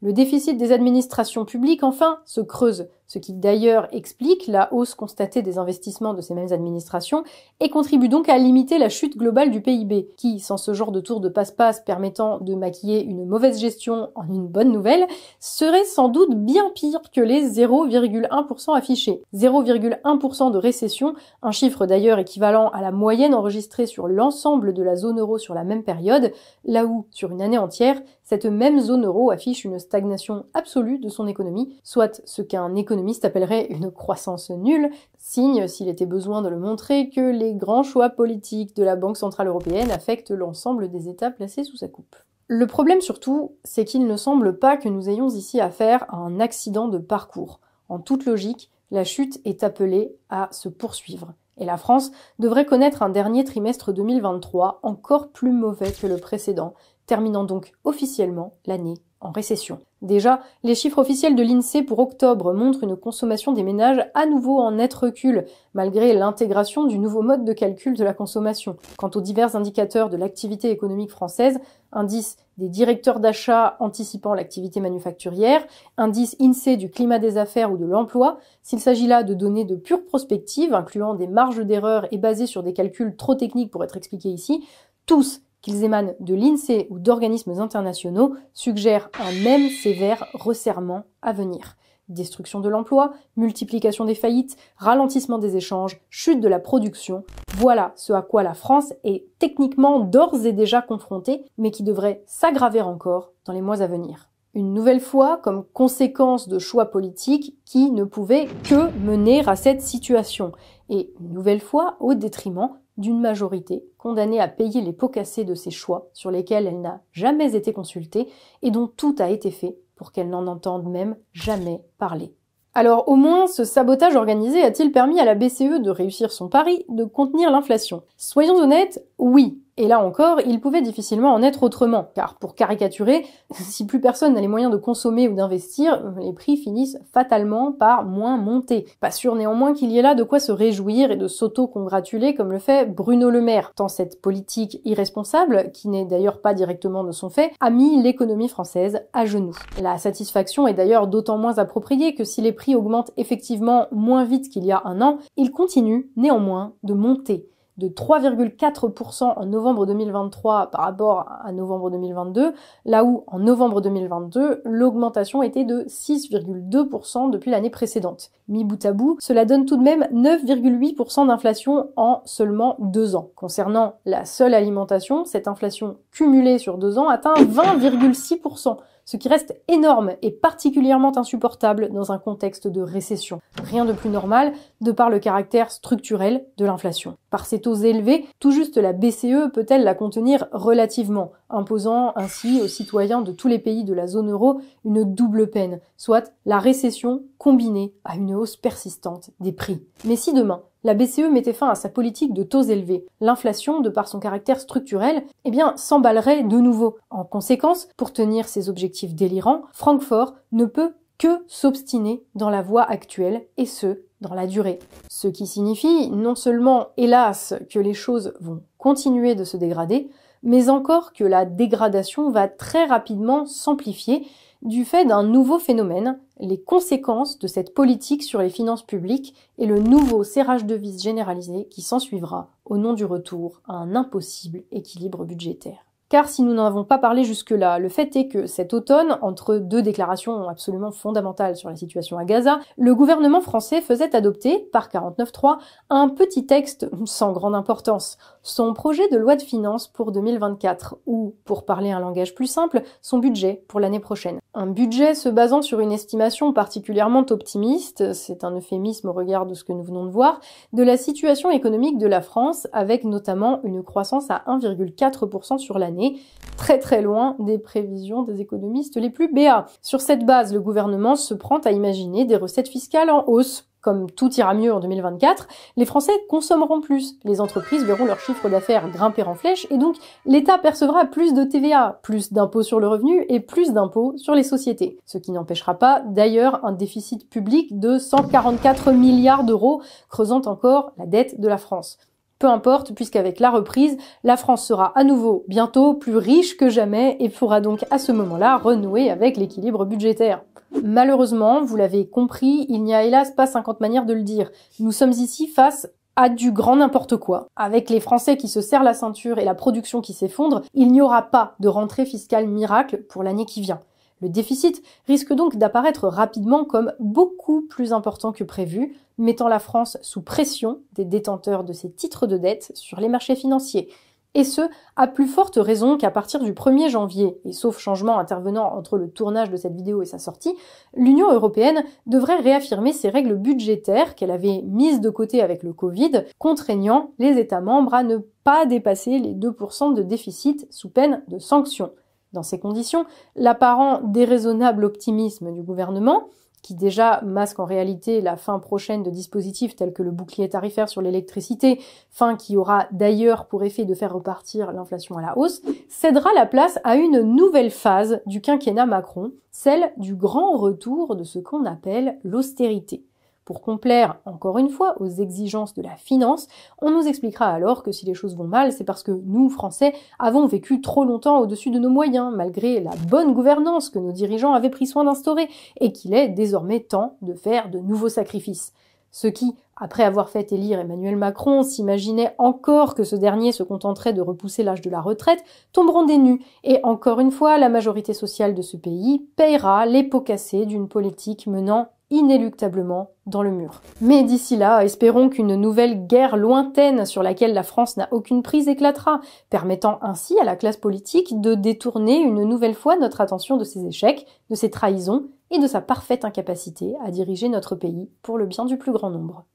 Le déficit des administrations publiques, enfin, se creuse, ce qui d'ailleurs explique la hausse constatée des investissements de ces mêmes administrations et contribue donc à limiter la chute globale du PIB, qui, sans ce genre de tour de passe-passe permettant de maquiller une mauvaise gestion en une bonne nouvelle, serait sans doute bien pire que les 0,1% affichés. 0,1% de récession, un chiffre d'ailleurs équivalent à la moyenne enregistrée sur l'ensemble de la zone euro sur la même période, là où, sur une année entière, cette même zone euro affiche une stagnation absolue de son économie, soit ce qu'un économiste appellerait une croissance nulle, signe, s'il était besoin de le montrer, que les grands choix politiques de la Banque Centrale Européenne affectent l'ensemble des États placés sous sa coupe. Le problème surtout, c'est qu'il ne semble pas que nous ayons ici affaire à un accident de parcours. En toute logique, la chute est appelée à se poursuivre. Et la France devrait connaître un dernier trimestre 2023 encore plus mauvais que le précédent, terminant donc officiellement l'année en récession. Déjà, les chiffres officiels de l'INSEE pour octobre montrent une consommation des ménages à nouveau en net recul, malgré l'intégration du nouveau mode de calcul de la consommation. Quant aux divers indicateurs de l'activité économique française, indice des directeurs d'achat anticipant l'activité manufacturière, indice INSEE du climat des affaires ou de l'emploi, s'il s'agit là de données de pure prospective, incluant des marges d'erreur et basées sur des calculs trop techniques pour être expliqués ici, tous qu'ils émanent de l'INSEE ou d'organismes internationaux, suggèrent un même sévère resserrement à venir. Destruction de l'emploi, multiplication des faillites, ralentissement des échanges, chute de la production, voilà ce à quoi la France est techniquement d'ores et déjà confrontée, mais qui devrait s'aggraver encore dans les mois à venir. Une nouvelle fois comme conséquence de choix politiques qui ne pouvaient que mener à cette situation, et une nouvelle fois au détriment d'une majorité condamnée à payer les pots cassés de ces choix sur lesquels elle n'a jamais été consultée et dont tout a été fait pour qu'elle n'en entende même jamais parler. Alors au moins, ce sabotage organisé a-t-il permis à la BCE de réussir son pari de contenir l'inflation? Soyons honnêtes, oui. Et là encore, il pouvait difficilement en être autrement, car pour caricaturer, si plus personne n'a les moyens de consommer ou d'investir, les prix finissent fatalement par moins monter. Pas sûr néanmoins qu'il y ait là de quoi se réjouir et de s'auto-congratuler comme le fait Bruno Le Maire, tant cette politique irresponsable, qui n'est d'ailleurs pas directement de son fait, a mis l'économie française à genoux. La satisfaction est d'ailleurs d'autant moins appropriée que si les prix augmentent effectivement moins vite qu'il y a un an, ils continuent néanmoins de monter. De 3,4% en novembre 2023 par rapport à novembre 2022, là où en novembre 2022, l'augmentation était de 6,2% depuis l'année précédente. Mis bout à bout, cela donne tout de même 9,8% d'inflation en seulement 2 ans. Concernant la seule alimentation, cette inflation cumulée sur 2 ans atteint 20,6%. Ce qui reste énorme et particulièrement insupportable dans un contexte de récession. Rien de plus normal de par le caractère structurel de l'inflation. Par ces taux élevés, tout juste la BCE peut-elle la contenir relativement, imposant ainsi aux citoyens de tous les pays de la zone euro une double peine, soit la récession combinée à une hausse persistante des prix. Mais si demain, la BCE mettait fin à sa politique de taux élevés, l'inflation, de par son caractère structurel, s'emballerait de nouveau. En conséquence, pour tenir ses objectifs délirants, Francfort ne peut que s'obstiner dans la voie actuelle, et ce, dans la durée. Ce qui signifie non seulement, hélas, que les choses vont continuer de se dégrader, mais encore que la dégradation va très rapidement s'amplifier du fait d'un nouveau phénomène, les conséquences de cette politique sur les finances publiques et le nouveau serrage de vis généralisé qui s'ensuivra au nom du retour à un impossible équilibre budgétaire. Car si nous n'en avons pas parlé jusque-là, le fait est que cet automne, entre deux déclarations absolument fondamentales sur la situation à Gaza, le gouvernement français faisait adopter, par 49.3, un petit texte sans grande importance, son projet de loi de finances pour 2024, ou, pour parler un langage plus simple, son budget pour l'année prochaine. Un budget se basant sur une estimation particulièrement optimiste, c'est un euphémisme au regard de ce que nous venons de voir, de la situation économique de la France, avec notamment une croissance à 1,4% sur l'année, très très loin des prévisions des économistes les plus béats. Sur cette base, le gouvernement se prend à imaginer des recettes fiscales en hausse. Comme tout ira mieux en 2024, les Français consommeront plus, les entreprises verront leur chiffre d'affaires grimper en flèche et donc l'État percevra plus de TVA, plus d'impôts sur le revenu et plus d'impôts sur les sociétés. Ce qui n'empêchera pas d'ailleurs un déficit public de 144 milliards d'euros, creusant encore la dette de la France. Peu importe, puisqu'avec la reprise, la France sera à nouveau bientôt plus riche que jamais et pourra donc à ce moment-là renouer avec l'équilibre budgétaire. Malheureusement, vous l'avez compris, il n'y a hélas pas 50 manières de le dire. Nous sommes ici face à du grand n'importe quoi. Avec les Français qui se serrent la ceinture et la production qui s'effondre, il n'y aura pas de rentrée fiscale miracle pour l'année qui vient. Le déficit risque donc d'apparaître rapidement comme beaucoup plus important que prévu, mettant la France sous pression des détenteurs de ses titres de dette sur les marchés financiers. Et ce, à plus forte raison qu'à partir du 1er janvier, et sauf changement intervenant entre le tournage de cette vidéo et sa sortie, l'Union européenne devrait réaffirmer ses règles budgétaires qu'elle avait mises de côté avec le Covid, contraignant les États membres à ne pas dépasser les 2% de déficit sous peine de sanctions. Dans ces conditions, l'apparent déraisonnable optimisme du gouvernement, qui déjà masque en réalité la fin prochaine de dispositifs tels que le bouclier tarifaire sur l'électricité, fin qui aura d'ailleurs pour effet de faire repartir l'inflation à la hausse, cédera la place à une nouvelle phase du quinquennat Macron, celle du grand retour de ce qu'on appelle l'austérité. Pour complaire, encore une fois, aux exigences de la finance, on nous expliquera alors que si les choses vont mal, c'est parce que nous, Français, avons vécu trop longtemps au-dessus de nos moyens, malgré la bonne gouvernance que nos dirigeants avaient pris soin d'instaurer, et qu'il est désormais temps de faire de nouveaux sacrifices. Ceux qui, après avoir fait élire Emmanuel Macron, s'imaginaient encore que ce dernier se contenterait de repousser l'âge de la retraite, tomberont des nues. Et encore une fois, la majorité sociale de ce pays paiera les pots cassés d'une politique menant inéluctablement dans le mur. Mais d'ici là, espérons qu'une nouvelle guerre lointaine sur laquelle la France n'a aucune prise éclatera, permettant ainsi à la classe politique de détourner une nouvelle fois notre attention de ses échecs, de ses trahisons et de sa parfaite incapacité à diriger notre pays pour le bien du plus grand nombre.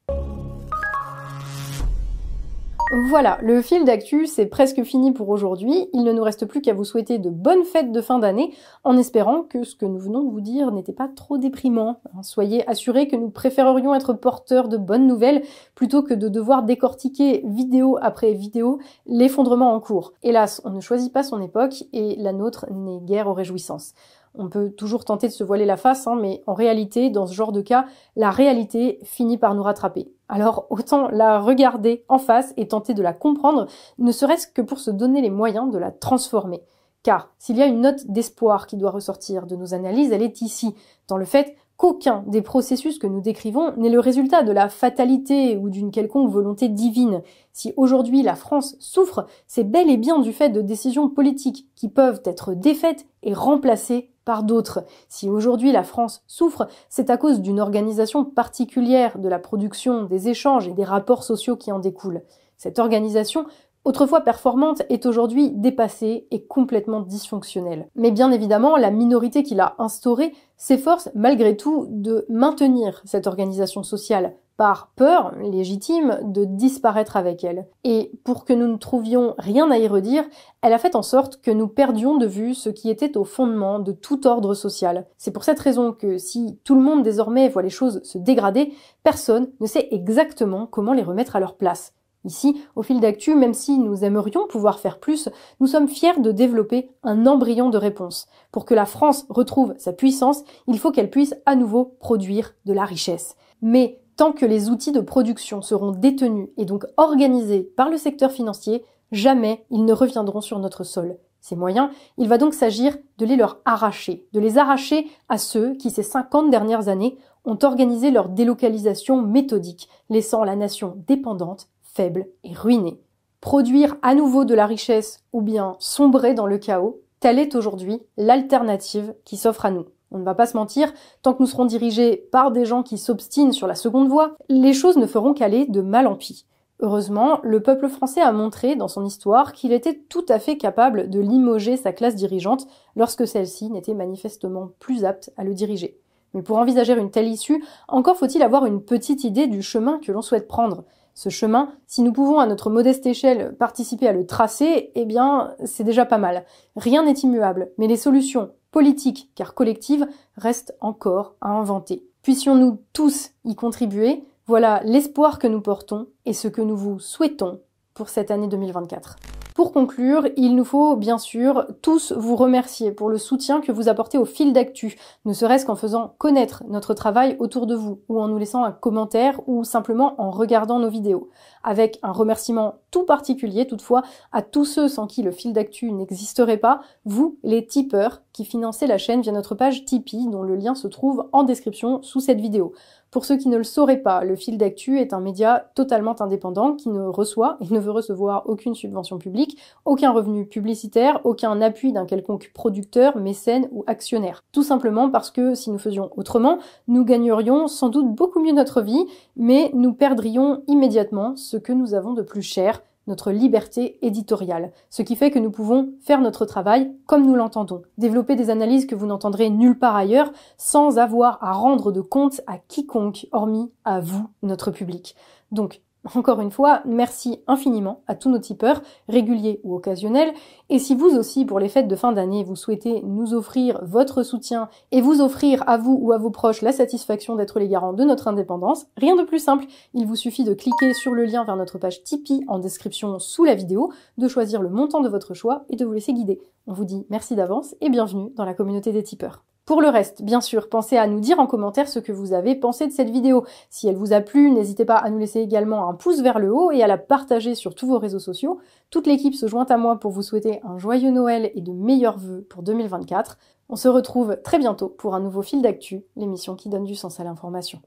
Voilà, le fil d'actu, c'est presque fini pour aujourd'hui. Il ne nous reste plus qu'à vous souhaiter de bonnes fêtes de fin d'année, en espérant que ce que nous venons de vous dire n'était pas trop déprimant. Soyez assurés que nous préférerions être porteurs de bonnes nouvelles plutôt que de devoir décortiquer vidéo après vidéo l'effondrement en cours. Hélas, on ne choisit pas son époque et la nôtre n'est guère aux réjouissances. On peut toujours tenter de se voiler la face, mais en réalité, dans ce genre de cas, la réalité finit par nous rattraper. Alors autant la regarder en face et tenter de la comprendre, ne serait-ce que pour se donner les moyens de la transformer. Car s'il y a une note d'espoir qui doit ressortir de nos analyses, elle est ici, dans le fait qu'aucun des processus que nous décrivons n'est le résultat de la fatalité ou d'une quelconque volonté divine. Si aujourd'hui la France souffre, c'est bel et bien du fait de décisions politiques qui peuvent être défaites et remplacées par d'autres. Si aujourd'hui la France souffre, c'est à cause d'une organisation particulière de la production, des échanges et des rapports sociaux qui en découlent. Cette organisation, autrefois performante, est aujourd'hui dépassée et complètement dysfonctionnelle. Mais bien évidemment, la minorité qui l'a instaurée s'efforce malgré tout de maintenir cette organisation sociale, par peur légitime de disparaître avec elle. Et pour que nous ne trouvions rien à y redire, elle a fait en sorte que nous perdions de vue ce qui était au fondement de tout ordre social. C'est pour cette raison que si tout le monde désormais voit les choses se dégrader, personne ne sait exactement comment les remettre à leur place. Ici, au fil d'actu, même si nous aimerions pouvoir faire plus, nous sommes fiers de développer un embryon de réponse. Pour que la France retrouve sa puissance, il faut qu'elle puisse à nouveau produire de la richesse. Mais tant que les outils de production seront détenus et donc organisés par le secteur financier, jamais ils ne reviendront sur notre sol. Ces moyens, il va donc s'agir de les leur arracher, de les arracher à ceux qui, ces 50 dernières années, ont organisé leur délocalisation méthodique, laissant la nation dépendante, faible et ruinée. Produire à nouveau de la richesse ou bien sombrer dans le chaos, telle est aujourd'hui l'alternative qui s'offre à nous. On ne va pas se mentir, tant que nous serons dirigés par des gens qui s'obstinent sur la seconde voie, les choses ne feront qu'aller de mal en pis. Heureusement, le peuple français a montré dans son histoire qu'il était tout à fait capable de limoger sa classe dirigeante lorsque celle-ci n'était manifestement plus apte à le diriger. Mais pour envisager une telle issue, encore faut-il avoir une petite idée du chemin que l'on souhaite prendre. Ce chemin, si nous pouvons à notre modeste échelle participer à le tracer, eh bien, c'est déjà pas mal. Rien n'est immuable, mais les solutions politiques, car collectives, restent encore à inventer. Puissions-nous tous y contribuer, voilà l'espoir que nous portons et ce que nous vous souhaitons pour cette année 2024. Pour conclure, il nous faut bien sûr tous vous remercier pour le soutien que vous apportez au fil d'actu, ne serait-ce qu'en faisant connaître notre travail autour de vous, ou en nous laissant un commentaire, ou simplement en regardant nos vidéos. Avec un remerciement tout particulier toutefois à tous ceux sans qui le fil d'actu n'existerait pas, vous, les tipeurs, qui financez la chaîne via notre page Tipeee, dont le lien se trouve en description sous cette vidéo. Pour ceux qui ne le sauraient pas, le fil d'actu est un média totalement indépendant qui ne reçoit et ne veut recevoir aucune subvention publique, aucun revenu publicitaire, aucun appui d'un quelconque producteur, mécène ou actionnaire. Tout simplement parce que si nous faisions autrement, nous gagnerions sans doute beaucoup mieux notre vie, mais nous perdrions immédiatement ce que nous avons de plus cher, notre liberté éditoriale, ce qui fait que nous pouvons faire notre travail comme nous l'entendons, développer des analyses que vous n'entendrez nulle part ailleurs, sans avoir à rendre de compte à quiconque, hormis à vous, notre public. Donc, encore une fois, merci infiniment à tous nos tipeurs, réguliers ou occasionnels, et si vous aussi, pour les fêtes de fin d'année, vous souhaitez nous offrir votre soutien et vous offrir à vous ou à vos proches la satisfaction d'être les garants de notre indépendance, rien de plus simple, il vous suffit de cliquer sur le lien vers notre page Tipeee en description sous la vidéo, de choisir le montant de votre choix et de vous laisser guider. On vous dit merci d'avance et bienvenue dans la communauté des tipeurs. Pour le reste, bien sûr, pensez à nous dire en commentaire ce que vous avez pensé de cette vidéo. Si elle vous a plu, n'hésitez pas à nous laisser également un pouce vers le haut et à la partager sur tous vos réseaux sociaux. Toute l'équipe se joint à moi pour vous souhaiter un joyeux Noël et de meilleurs vœux pour 2024. On se retrouve très bientôt pour un nouveau fil d'actu, l'émission qui donne du sens à l'information.